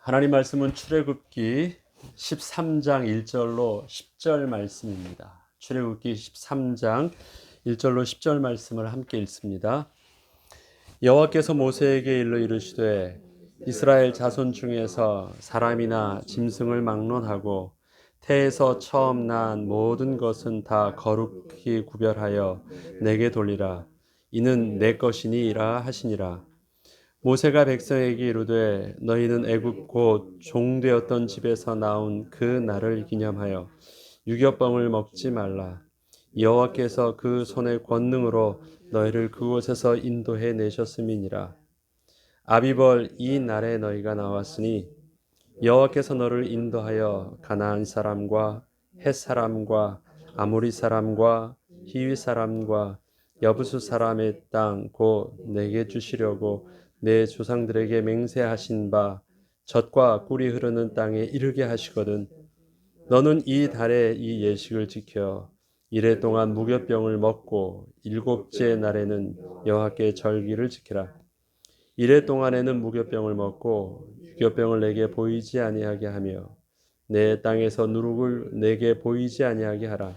하나님 말씀은 출애굽기 13장 1절로 10절 말씀입니다. 출애굽기 13장 1절로 10절 말씀을 함께 읽습니다. 여호와께서 모세에게 일러 이르시되 이스라엘 자손 중에서 사람이나 짐승을 막론하고 태에서 처음 난 모든 것은 다 거룩히 구별하여 내게 돌리라. 이는 내 것이니라 하시니라. 모세가 백성에게 이르되 너희는 애굽 곧 종되었던 집에서 나온 그 날을 기념하여 유교병을 먹지 말라. 여호와께서 그 손의 권능으로 너희를 그곳에서 인도해 내셨음이니라. 아비벌 이 날에 너희가 나왔으니 여호와께서 너를 인도하여 가나안 사람과 헷 사람과 아모리 사람과 히위 사람과 여부수 사람의 땅 곧 내게 주시려고 내 조상들에게 맹세하신 바 젖과 꿀이 흐르는 땅에 이르게 하시거든. 너는 이 달에 이 예식을 지켜 이래 동안 무교병을 먹고 일곱째 날에는 여호와께 절기를 지키라. 이래 동안에는 무교병을 먹고 유교병을 내게 보이지 아니하게 하며 내 땅에서 누룩을 내게 보이지 아니하게 하라.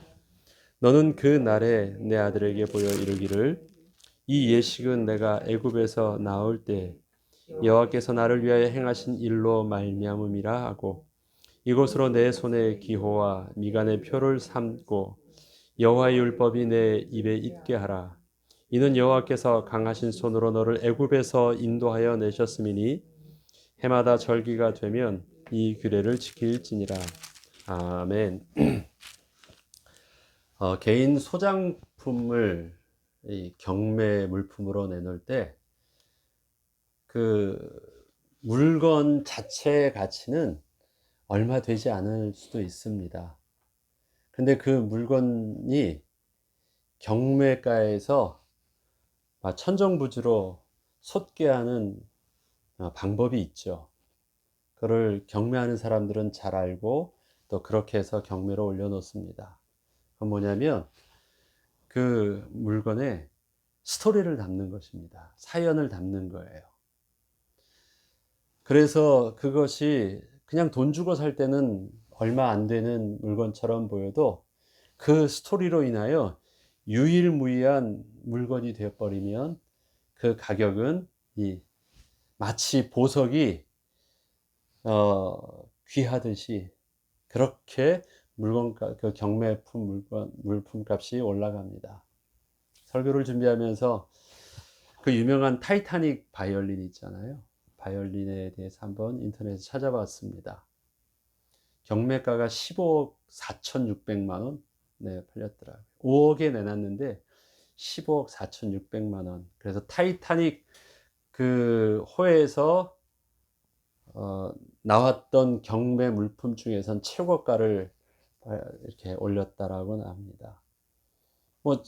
너는 그 날에 내 아들에게 보여 이르기를 이 예식은 내가 애굽에서 나올 때 여호와께서 나를 위하여 행하신 일로 말미암음이라 하고 이곳으로 내 손의 기호와 미간의 표를 삼고 여호와의 율법이 내 입에 있게 하라. 이는 여호와께서 강하신 손으로 너를 애굽에서 인도하여 내셨음이니 해마다 절기가 되면 이 규례를 지킬지니라. 아멘. 개인 소장품을 이 경매 물품으로 내놓을 때 그 물건 자체의 가치는 얼마 되지 않을 수도 있습니다. 근데 그 물건이 경매가에서 천정부지로 솟게 하는 방법이 있죠. 그걸 경매하는 사람들은 잘 알고 또 그렇게 해서 경매로 올려놓습니다. 그건 뭐냐면 그 물건에 스토리를 담는 것입니다. 사연을 담는 거예요. 그래서 그것이 그냥 돈 주고 살 때는 얼마 안 되는 물건처럼 보여도 그 스토리로 인하여 유일무이한 물건이 되어버리면 그 가격은 마치 보석이 귀하듯이 그렇게 그 경매품 물품값이 올라갑니다. 설교를 준비하면서 그 유명한 타이타닉 바이올린 있잖아요. 바이올린에 대해서 한번 인터넷에 찾아봤습니다. 경매가가 15억 4,600만 원 팔렸더라고요. 5억에 내놨는데 15억 4,600만 원. 그래서 타이타닉 그 호에서 나왔던 경매 물품 중에선 최고가를 이렇게 올렸다라고 합니다.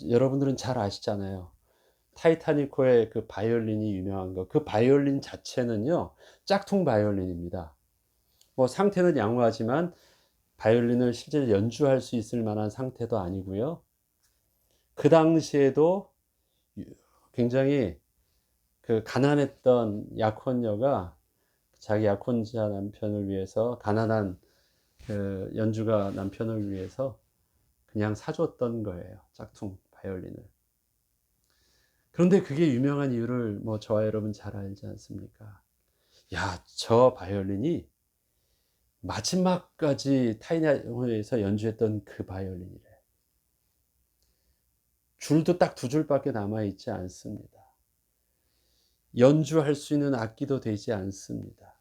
여러분들은 잘 아시잖아요. 타이타닉호의 그 바이올린이 유명한 거. 그 바이올린 자체는요, 짝퉁 바이올린입니다. 상태는 양호하지만 바이올린을 실제 연주할 수 있을 만한 상태도 아니고요. 그 당시에도 굉장히 그 가난했던 약혼녀가 자기 약혼자 남편을 위해서 가난한 그 연주가 남편을 위해서 그냥 사줬던 거예요. 짝퉁 바이올린을. 그런데 그게 유명한 이유를 저와 여러분 잘 알지 않습니까? 야, 저 바이올린이 마지막까지 타이나호에서 연주했던 그 바이올린이래. 줄도 딱 두 줄밖에 남아있지 않습니다. 연주할 수 있는 악기도 되지 않습니다.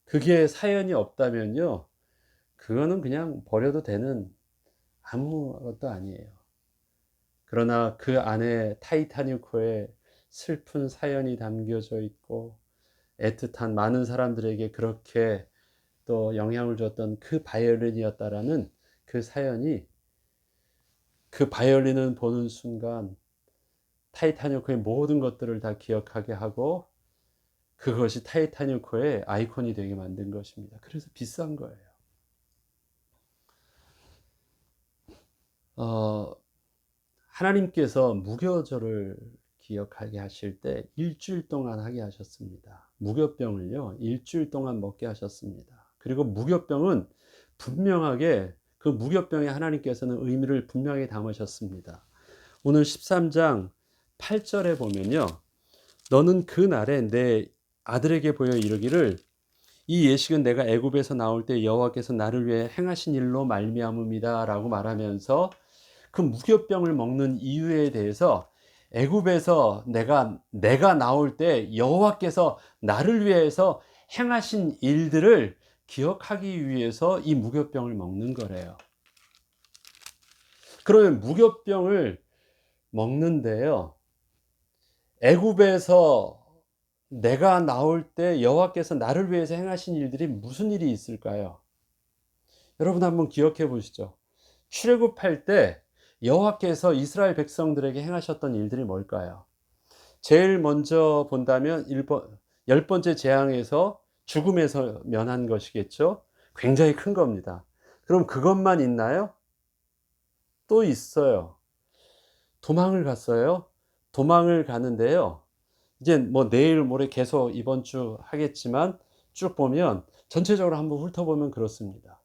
그게 사연이 없다면요, 그거는 그냥 버려도 되는 아무것도 아니에요. 그러나 그 안에 타이타닉호의 슬픈 사연이 담겨져 있고 애틋한 많은 사람들에게 그렇게 또 영향을 줬던 그 바이올린이었다라는 그 사연이, 그 바이올린을 보는 순간 타이타닉호의 모든 것들을 다 기억하게 하고 그것이 타이타닉호의 아이콘이 되게 만든 것입니다. 그래서 비싼 거예요. 하나님께서 무교절을 기억하게 하실 때 일주일 동안 하게 하셨습니다. 무교병을요, 일주일 동안 먹게 하셨습니다. 그리고 무교병은 분명하게 그 무교병에 하나님께서는 의미를 분명히 담으셨습니다. 오늘 13장 8절에 보면요. 너는 그 날에 내 아들에게 보여 이르기를 이 예식은 내가 애굽에서 나올 때 여호와께서 나를 위해 행하신 일로 말미암음이다 라고 말하면서 그 무교병을 먹는 이유에 대해서 애굽에서 내가 나올 때 여호와께서 나를 위해서 행하신 일들을 기억하기 위해서 이 무교병을 먹는 거래요. 그러면 무교병을 먹는데요. 애굽에서 내가 나올 때 여호와께서 나를 위해서 행하신 일들이 무슨 일이 있을까요? 여러분 한번 기억해 보시죠. 출애굽할 때 여호와께서 이스라엘 백성들에게 행하셨던 일들이 뭘까요? 제일 먼저 본다면 10번째 재앙에서 죽음에서 면한 것이겠죠. 굉장히 큰 겁니다. 그럼 그것만 있나요? 또 있어요. 도망을 갔어요. 도망을 가는데요. 이제 뭐 내일 모레 계속 이번 주 하겠지만 쭉 보면 전체적으로 한번 훑어보면 그렇습니다.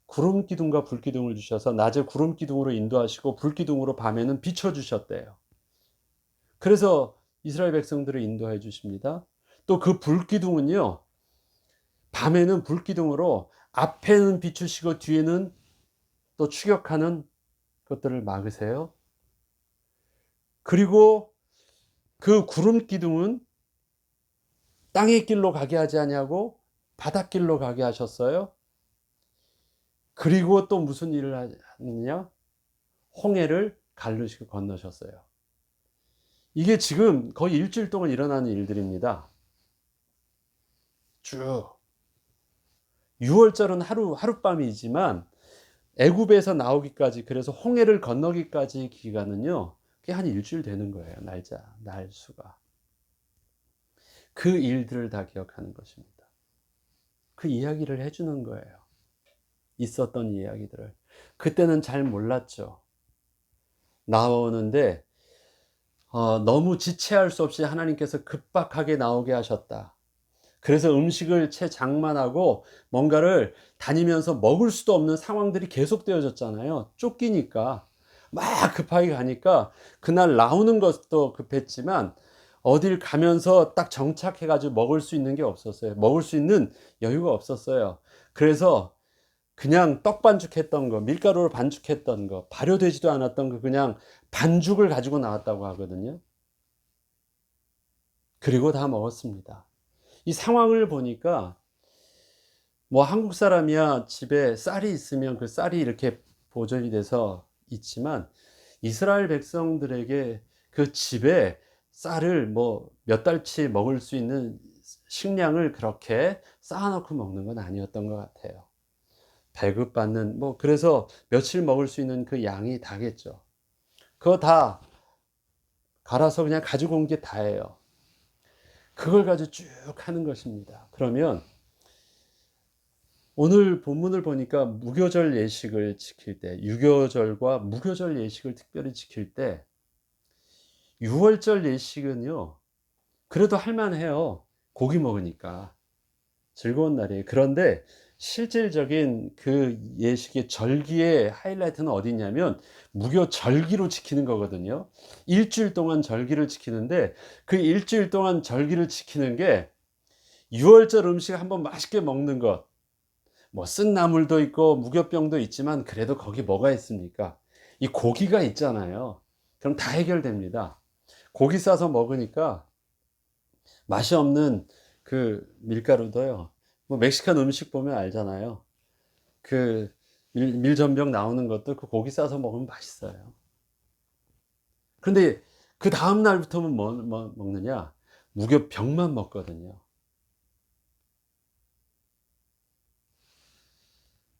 구름 기둥과 불 기둥을 주셔서 낮에 구름 기둥으로 인도하시고 불 기둥으로 밤에는 비춰 주셨대요. 그래서 이스라엘 백성들을 인도해 주십니다. 또 그 불 기둥은요. 밤에는 불 기둥으로 앞에는 비추시고 뒤에는 또 추격하는 것들을 막으세요. 그리고 그 구름 기둥은 땅의 길로 가게 하지 아니하고 바닷길로 가게 하셨어요. 그리고 또 무슨 일을 하느냐? 홍해를 갈르시고 건너셨어요. 이게 지금 거의 일주일 동안 일어나는 일들입니다. 쭉. 6월절은 하룻밤이지만 애굽에서 나오기까지, 그래서 홍해를 건너기까지 기간은요, 그게 한 일주일 되는 거예요. 날수가. 그 일들을 다 기억하는 것입니다. 그 이야기를 해주는 거예요. 있었던 이야기들을. 그때는 잘 몰랐죠. 나오는데 너무 지체할 수 없이 하나님께서 급박하게 나오게 하셨다. 그래서 음식을 채 장만하고 뭔가를 다니면서 먹을 수도 없는 상황들이 계속되어졌잖아요. 쫓기니까 막 급하게 가니까 그날 나오는 것도 급했지만 어딜 가면서 딱 정착해 가지고 먹을 수 있는 게 없었어요. 먹을 수 있는 여유가 없었어요. 그래서 그냥 떡 반죽했던 거, 밀가루로 반죽했던 거, 발효되지도 않았던 거, 그냥 반죽을 가지고 나왔다고 하거든요. 그리고 다 먹었습니다. 이 상황을 보니까 뭐 한국 사람이야 집에 쌀이 있으면 그 쌀이 이렇게 보존이 돼서 있지만 이스라엘 백성들에게 그 집에 쌀을 뭐 몇 달치 먹을 수 있는 식량을 그렇게 쌓아놓고 먹는 건 아니었던 것 같아요. 배급받는 뭐 그래서 며칠 먹을 수 있는 그 양이 다겠죠. 그거 다 갈아서 그냥 가지고 온 게 다예요. 그걸 가지고 쭉 하는 것입니다. 그러면 오늘 본문을 보니까 무교절 예식을 지킬 때, 유교절과 무교절 예식을 특별히 지킬 때 6월절 예식은요, 그래도 할만해요. 고기 먹으니까. 즐거운 날이에요. 그런데 실질적인 그 예식의 절기의 하이라이트는 어디 있냐면 무교 절기로 지키는 거거든요. 일주일 동안 절기를 지키는데 그 일주일 동안 절기를 지키는 게 6월절 음식 한번 맛있게 먹는 것. 뭐 쓴 나물도 있고 무교병도 있지만 그래도 거기 뭐가 있습니까? 이 고기가 있잖아요. 그럼 다 해결됩니다. 고기 싸서 먹으니까 맛이 없는 그 밀가루도요. 뭐 멕시칸 음식 보면 알잖아요. 그 밀전병 나오는 것도 그 고기 싸서 먹으면 맛있어요. 그런데 그 다음 날부터는 뭐 먹느냐? 무교병만 먹거든요.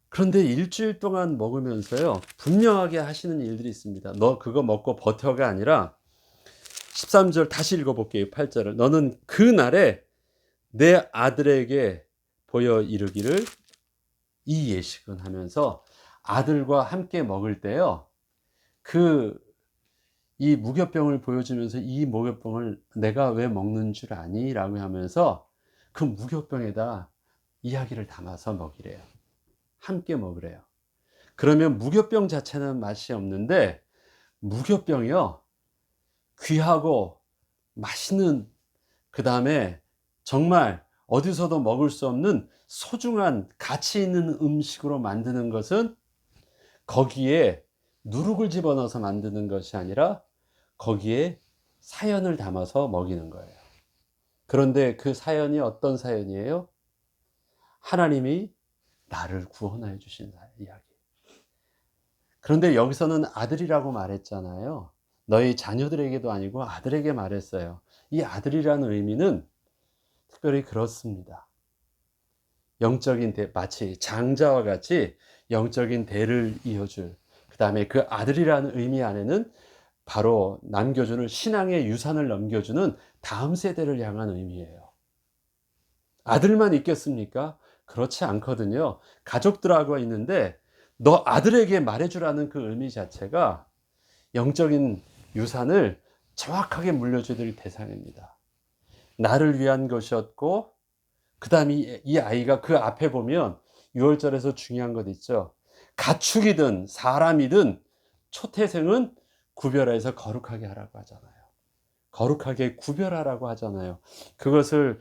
그런데 일주일 동안 먹으면서요, 분명하게 하시는 일들이 있습니다. 너 그거 먹고 버텨가 아니라 13절 다시 읽어볼게요. 8절을. 너는 그 날에 내 아들에게 보여 이르기를 이 예식은 하면서 아들과 함께 먹을 때요, 그 이 무교병을 보여주면서 이 무교병을 내가 왜 먹는 줄 아니? 라고 하면서 그 무교병에다 이야기를 담아서 먹이래요. 함께 먹으래요. 그러면 무교병 자체는 맛이 없는데 무교병이요, 귀하고 맛있는, 그 다음에 정말 어디서도 먹을 수 없는 소중한 가치 있는 음식으로 만드는 것은 거기에 누룩을 집어넣어서 만드는 것이 아니라 거기에 사연을 담아서 먹이는 거예요. 그런데 그 사연이 어떤 사연이에요? 하나님이 나를 구원해 주신 이야기. 그런데 여기서는 아들이라고 말했잖아요. 너희 자녀들에게도 아니고 아들에게 말했어요. 이 아들이라는 의미는 특별히 그렇습니다. 영적인 대, 마치 장자와 같이 영적인 대를 이어줄, 그 다음에 그 아들이라는 의미 안에는 바로 남겨주는 신앙의 유산을 넘겨주는 다음 세대를 향한 의미예요. 아들만 있겠습니까? 그렇지 않거든요. 가족들하고 있는데 너 아들에게 말해주라는 그 의미 자체가 영적인 유산을 정확하게 물려줄 대상입니다. 나를 위한 것이었고, 그 다음에 이 아이가 그 앞에 보면 6월절에서 중요한 것 있죠. 가축이든 사람이든 초태생은 구별해서 거룩하게 하라고 하잖아요. 거룩하게 구별하라고 하잖아요. 그것을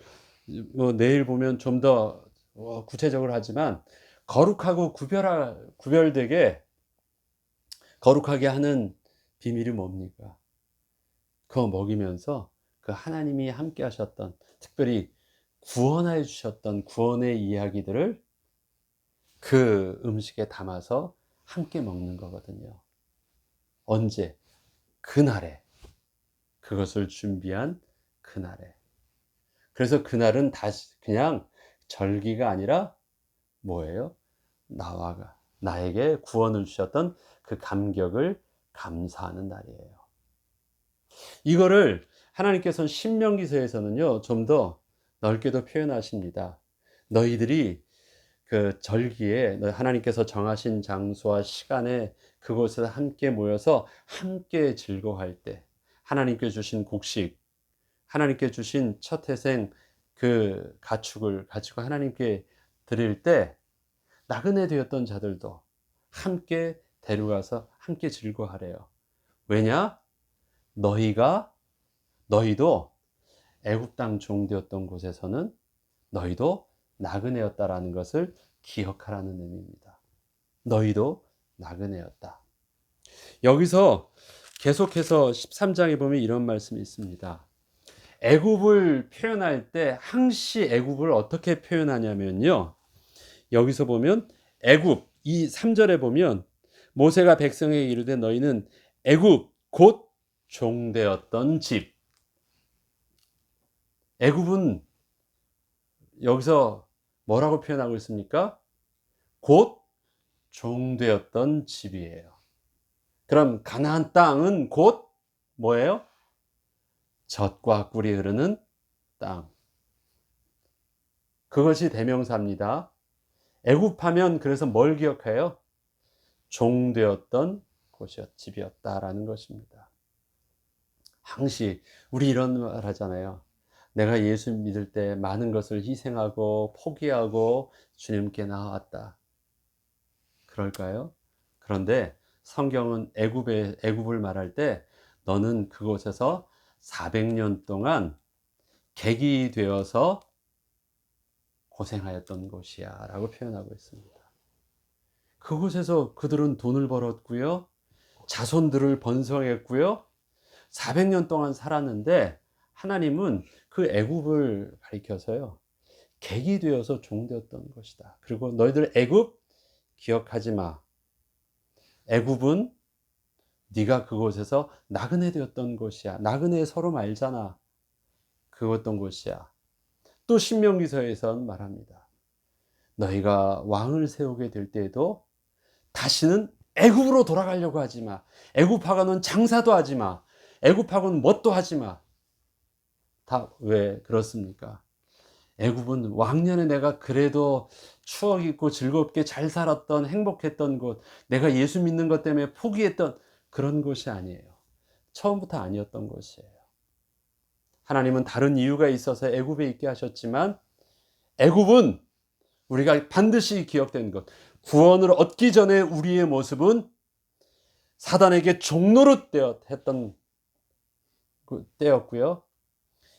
뭐 내일 보면 좀 더 구체적으로 하지만, 거룩하고 구별되게 거룩하게 하는 비밀이 뭡니까? 그거 먹이면서 그 하나님이 함께 하셨던, 특별히 구원해 주셨던 구원의 이야기들을 그 음식에 담아서 함께 먹는 거거든요. 언제? 그날에. 그것을 준비한 그날에. 그래서 그날은 다시 그냥 절기가 아니라 뭐예요? 나에게 구원을 주셨던 그 감격을 감사하는 날이에요. 이거를 하나님께서는 신명기서에서는요, 좀 더 넓게도 표현하십니다. 너희들이 그 절기에 하나님께서 정하신 장소와 시간에 그곳에서 함께 모여서 함께 즐거워할 때, 하나님께 주신 곡식, 하나님께 주신 첫 태생 그 가축을 가지고 하나님께 드릴 때, 나그네 되었던 자들도 함께 데려가서 함께 즐거워하래요. 왜냐? 너희도 애굽 땅 종되었던 곳에서는 너희도 나그네였다라는 것을 기억하라는 의미입니다. 너희도 나그네였다. 여기서 계속해서 13장에 보면 이런 말씀이 있습니다. 애굽을 표현할 때 항시 애굽을 어떻게 표현하냐면요, 여기서 보면 애굽, 이 3절에 보면 모세가 백성에게 이르되 너희는 애굽 곧 종되었던 집. 애굽은 여기서 뭐라고 표현하고 있습니까? 곧 종되었던 집이에요. 그럼 가나안 땅은 곧 뭐예요? 젖과 꿀이 흐르는 땅. 그것이 대명사입니다. 애굽하면 그래서 뭘 기억해요? 종되었던 집이었다라는 것입니다. 항시 우리 이런 말 하잖아요. 내가 예수 믿을 때 많은 것을 희생하고 포기하고 주님께 나아왔다. 그럴까요? 그런데 성경은 애굽을 말할 때 너는 그곳에서 400년 동안 객이 되어서 고생하였던 곳이야 라고 표현하고 있습니다. 그곳에서 그들은 돈을 벌었고요, 자손들을 번성했고요, 400년 동안 살았는데 하나님은 그 애굽을 가리켜서요, 객이 되어서 종되었던 것이다. 그리고 너희들 애굽 기억하지 마. 애굽은 네가 그곳에서 나그네 되었던 곳이야. 나그네 서로 말잖아. 그었던 곳이야. 또 신명기서에선 말합니다. 너희가 왕을 세우게 될 때에도 다시는 애굽으로 돌아가려고 하지 마. 애굽하고는 장사도 하지 마. 애굽하고는 뭣도 하지 마. 다 왜 그렇습니까? 애굽은 왕년에 내가 그래도 추억 있고 즐겁게 잘 살았던 행복했던 곳, 내가 예수 믿는 것 때문에 포기했던 그런 곳이 아니에요. 처음부터 아니었던 것이에요. 하나님은 다른 이유가 있어서 애굽에 있게 하셨지만 애굽은 우리가 반드시 기억되는 것, 구원을 얻기 전에 우리의 모습은 사단에게 종노릇 했던 때였고요.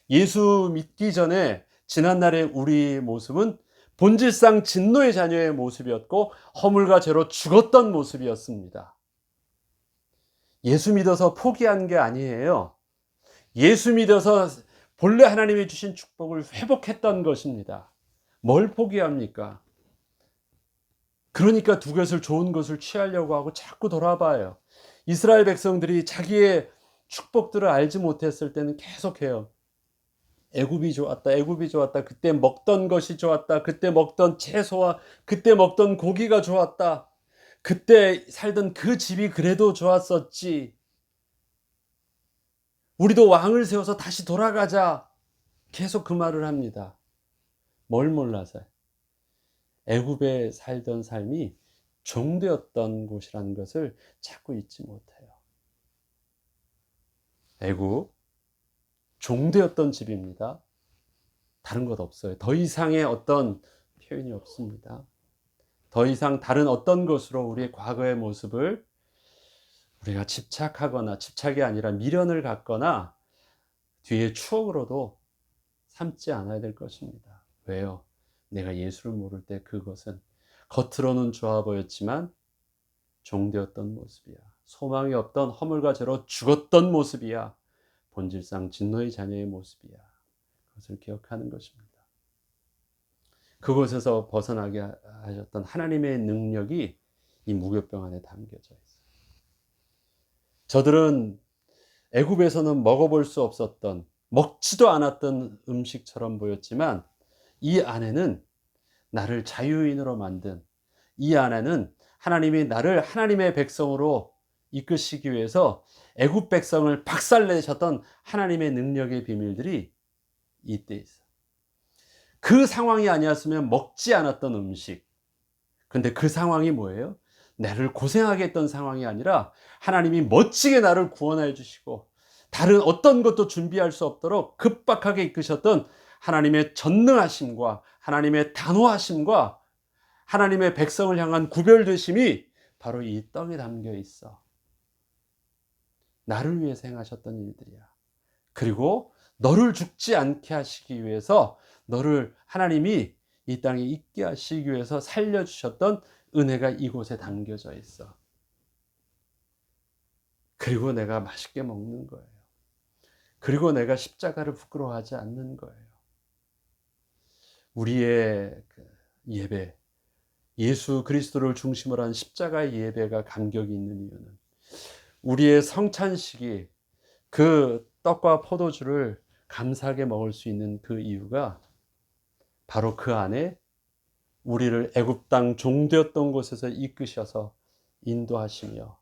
예수 믿기 전에 지난날의 우리의 모습은 본질상 진노의 자녀의 모습이었고 허물과 죄로 죽었던 모습이었습니다. 예수 믿어서 포기한 게 아니에요. 예수 믿어서 본래 하나님이 주신 축복을 회복했던 것입니다. 뭘 포기합니까? 그러니까 두 것을 좋은 것을 취하려고 하고 자꾸 돌아봐요. 이스라엘 백성들이 자기의 축복들을 알지 못했을 때는 계속해요. 애굽이 좋았다, 애굽이 좋았다. 그때 먹던 것이 좋았다. 그때 먹던 채소와 그때 먹던 고기가 좋았다. 그때 살던 그 집이 그래도 좋았었지. 우리도 왕을 세워서 다시 돌아가자. 계속 그 말을 합니다. 뭘 몰라서요? 애굽에 살던 삶이 종되었던 곳이라는 것을 자꾸 잊지 못해요. 애굽, 종되었던 집입니다. 다른 것 없어요. 더 이상의 어떤 표현이 없습니다. 더 이상 다른 어떤 것으로 우리의 과거의 모습을 우리가 집착하거나 집착이 아니라 미련을 갖거나 뒤에 추억으로도 삼지 않아야 될 것입니다. 왜요? 내가 예수를 모를 때 그것은 겉으로는 좋아 보였지만 종되었던 모습이야. 소망이 없던 허물과 죄로 죽었던 모습이야. 본질상 진노의 자녀의 모습이야. 그것을 기억하는 것입니다. 그곳에서 벗어나게 하셨던 하나님의 능력이 이 무교병 안에 담겨져 있어요. 저들은 애굽에서는 먹어볼 수 없었던, 먹지도 않았던 음식처럼 보였지만 이 안에는 나를 자유인으로 만든, 이 안에는 하나님이 나를 하나님의 백성으로 이끄시기 위해서 애굽 백성을 박살내셨던 하나님의 능력의 비밀들이 이때 있어요. 그 상황이 아니었으면 먹지 않았던 음식. 근데 그 상황이 뭐예요? 나를 고생하게 했던 상황이 아니라 하나님이 멋지게 나를 구원해 주시고 다른 어떤 것도 준비할 수 없도록 급박하게 이끄셨던 하나님의 전능하심과 하나님의 단호하심과 하나님의 백성을 향한 구별되심이 바로 이 떡에 담겨 있어. 나를 위해서 행하셨던 일들이야. 그리고 너를 죽지 않게 하시기 위해서 너를 하나님이 이 땅에 있게 하시기 위해서 살려주셨던 은혜가 이곳에 담겨져 있어. 그리고 내가 맛있게 먹는 거예요. 그리고 내가 십자가를 부끄러워하지 않는 거예요. 우리의 예배, 예수 그리스도를 중심으로 한 십자가의 예배가 감격이 있는 이유는 우리의 성찬식이 그 떡과 포도주를 감사하게 먹을 수 있는 그 이유가 바로 그 안에 우리를 애굽 땅 종되었던 곳에서 이끄셔서 인도하시며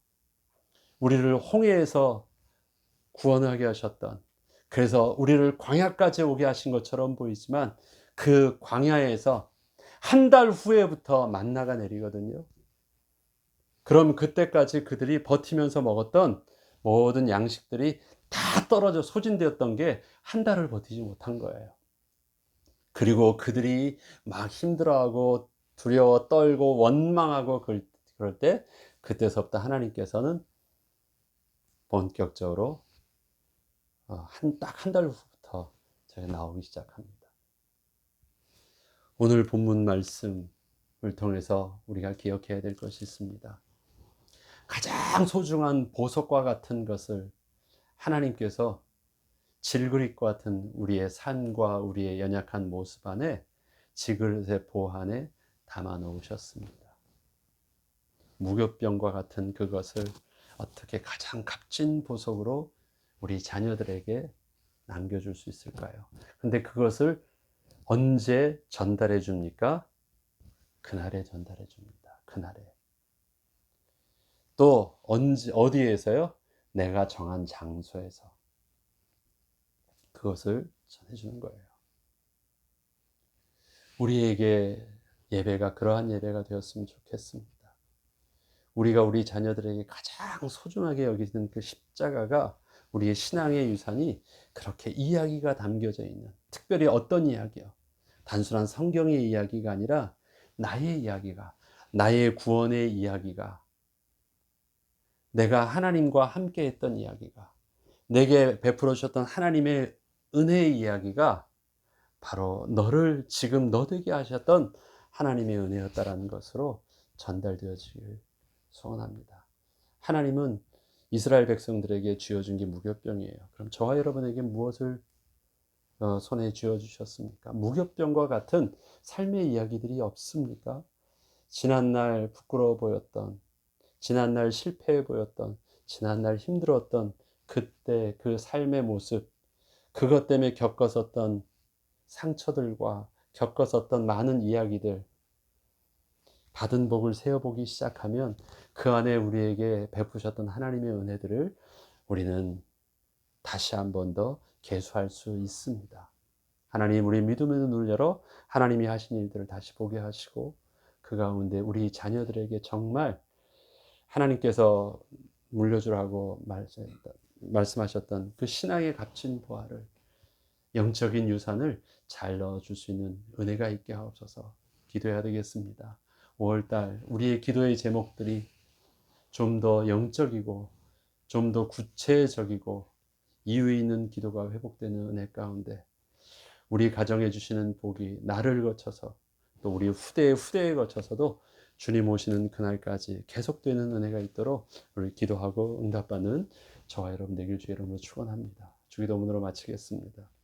우리를 홍해에서 구원하게 하셨던, 그래서 우리를 광야까지 오게 하신 것처럼 보이지만 그 광야에서 한 달 후에부터 만나가 내리거든요. 그럼 그때까지 그들이 버티면서 먹었던 모든 양식들이 다 떨어져 소진되었던 게 한 달을 버티지 못한 거예요. 그리고 그들이 막 힘들어하고 두려워 떨고 원망하고 그럴 때 그때서부터 하나님께서는 본격적으로 딱 한 달 후부터 제가 나오기 시작합니다. 오늘 본문 말씀을 통해서 우리가 기억해야 될 것이 있습니다. 가장 소중한 보석과 같은 것을 하나님께서 질그릇과 같은 우리의 삶과 우리의 연약한 모습 안에 지그릇의 보 안에 담아 놓으셨습니다. 무교병과 같은 그것을 어떻게 가장 값진 보석으로 우리 자녀들에게 남겨줄 수 있을까요? 근데 그것을 언제 전달해 줍니까? 그날에 전달해 줍니다. 그날에. 또 언제 어디에서요? 내가 정한 장소에서 그것을 전해주는 거예요. 우리에게 예배가 그러한 예배가 되었으면 좋겠습니다. 우리가 우리 자녀들에게 가장 소중하게 여기는 그 십자가가 우리의 신앙의 유산이 그렇게 이야기가 담겨져 있는, 특별히 어떤 이야기요? 단순한 성경의 이야기가 아니라 나의 이야기가, 나의 구원의 이야기가, 내가 하나님과 함께 했던 이야기가, 내게 베풀어 주셨던 하나님의 은혜의 이야기가 바로 너를 지금 너 되게 하셨던 하나님의 은혜였다라는 것으로 전달되어지길 소원합니다. 하나님은 이스라엘 백성들에게 쥐어준 게 무교병이에요. 그럼 저와 여러분에게 무엇을 손에 쥐어주셨습니까? 무교병과 같은 삶의 이야기들이 없습니까? 지난날 부끄러워 보였던, 지난날 실패해 보였던, 지난날 힘들었던 그때 그 삶의 모습, 그것 때문에 겪었었던 상처들과 겪었었던 많은 이야기들, 받은 복을 세어보기 시작하면 그 안에 우리에게 베푸셨던 하나님의 은혜들을 우리는 다시 한 번 더 계수할 수 있습니다. 하나님, 우리 믿음의 눈을 열어 하나님이 하신 일들을 다시 보게 하시고 그 가운데 우리 자녀들에게 정말 하나님께서 물려주라고 말씀하셨던 그 신앙의 값진 보화를, 영적인 유산을 잘 넣어줄 수 있는 은혜가 있게 하옵소서. 기도해야 되겠습니다. 5월달 우리의 기도의 제목들이 좀 더 영적이고 좀 더 구체적이고 이유 있는 기도가 회복되는 은혜 가운데 우리 가정에 주시는 복이 나를 거쳐서 또 우리 후대의 후대에 거쳐서도 주님 오시는 그날까지 계속되는 은혜가 있도록 우리 기도하고 응답받는 저와 여러분 되길 주의 이름으로 축원합니다. 주기도문으로 마치겠습니다.